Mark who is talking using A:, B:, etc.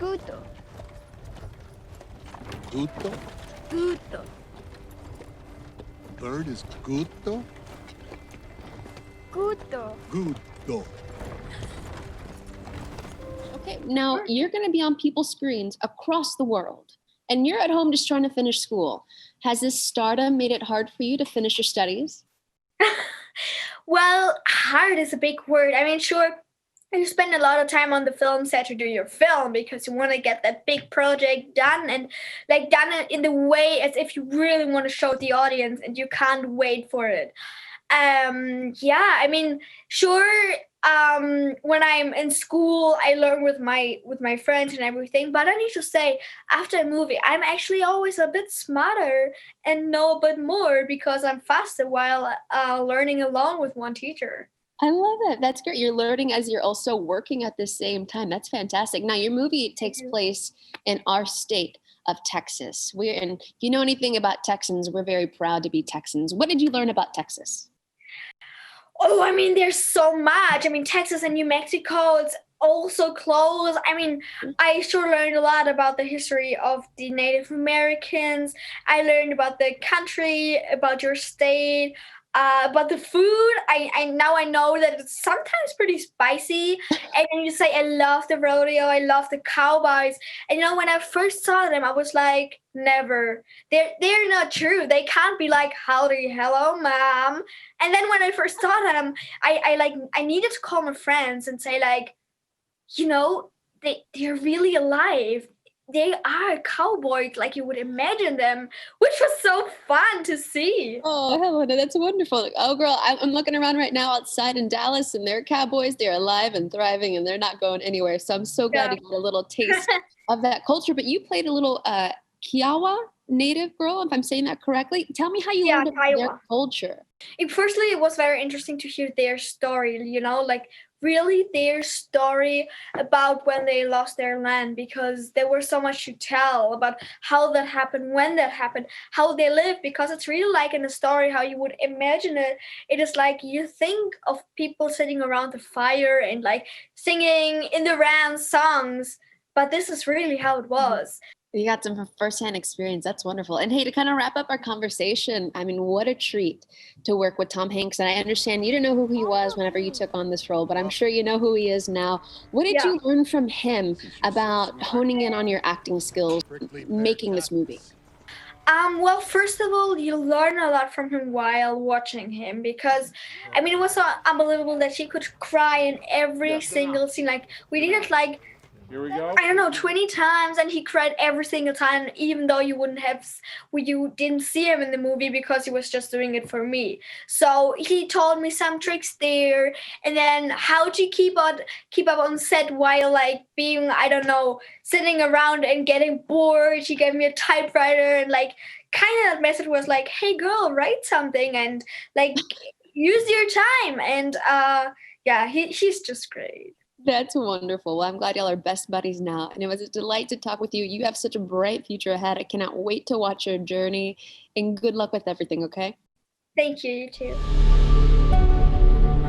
A: Guto.
B: Guto?
A: Guto.
B: Bird is guto?
A: Guto.
B: Guto.
C: Okay, now you're going to be on people's screens across the world, and you're at home just trying to finish school. Has this stardom made it hard for you to finish your studies?
D: Well, hard is a big word. I mean, sure, you spend a lot of time on the film set to do your film because you want to get that big project done and like done it in the way as if you really want to show the audience and you can't wait for it. Yeah, I mean, sure, when I'm in school I learn with my friends and everything, but I need to say after a movie I'm actually always a bit smarter and know a bit more because I'm faster while learning along with one teacher.
C: I love it. That's great. You're learning as you're also working at the same time. That's fantastic. Now, your movie takes place in our state of Texas. If you know anything about Texans, we're very proud to be Texans. What did you learn about Texas?
D: Oh, I mean, there's so much. I mean, Texas and New Mexico, it's also close. I mean, I sure learned a lot about the history of the Native Americans. I learned about the country, about your state, about the food. I now I know that it's sometimes pretty spicy. And then you say, I love the rodeo, I love the cowboys. And when I first saw them, I was like, never. They're not true. They can't be like, howdy, hello, mom. And then when I first saw them, I needed to call my friends and say like, they're really alive. They are cowboys like you would imagine them, which was so fun to see.
C: Oh, Helena, that's wonderful. Oh, girl, I'm looking around right now outside in Dallas, and they're cowboys. They're alive and thriving, and they're not going anywhere. So I'm so glad to get a little taste of that culture. But you played a little Kiowa native girl, if I'm saying that correctly. Tell me how you learned about their culture.
D: Firstly, it was very interesting to hear their story, like really their story about when they lost their land, because there was so much to tell about how that happened, when that happened, how they lived, because it's really like in a story how you would imagine it. It is like you think of people sitting around the fire and like singing in the round songs, but this is really how it was.
C: You got some firsthand experience. That's wonderful. And hey, to kind of wrap up our conversation, I mean, what a treat to work with Tom Hanks. And I understand you didn't know who he was whenever you took on this role, but I'm sure you know who he is now. What did you learn from him about honing in on your acting skills, making this movie?
D: Well, first of all, you learn a lot from him while watching him, because, I mean, it was so unbelievable that she could cry in every single scene. Like, we did it like,
E: Here we go.
D: I don't know, 20 times, and he cried every single time, even though you didn't see him in the movie because he was just doing it for me. So he told me some tricks there, and then how to keep up on set while like being, I don't know, sitting around and getting bored. He gave me a typewriter, and like kind of that message was like, hey girl, write something and like use your time. And he's just great.
C: That's wonderful. Well, I'm glad y'all are best buddies now. And it was a delight to talk with you. You have such a bright future ahead. I cannot wait to watch your journey. And good luck with everything, okay?
D: Thank you, you too.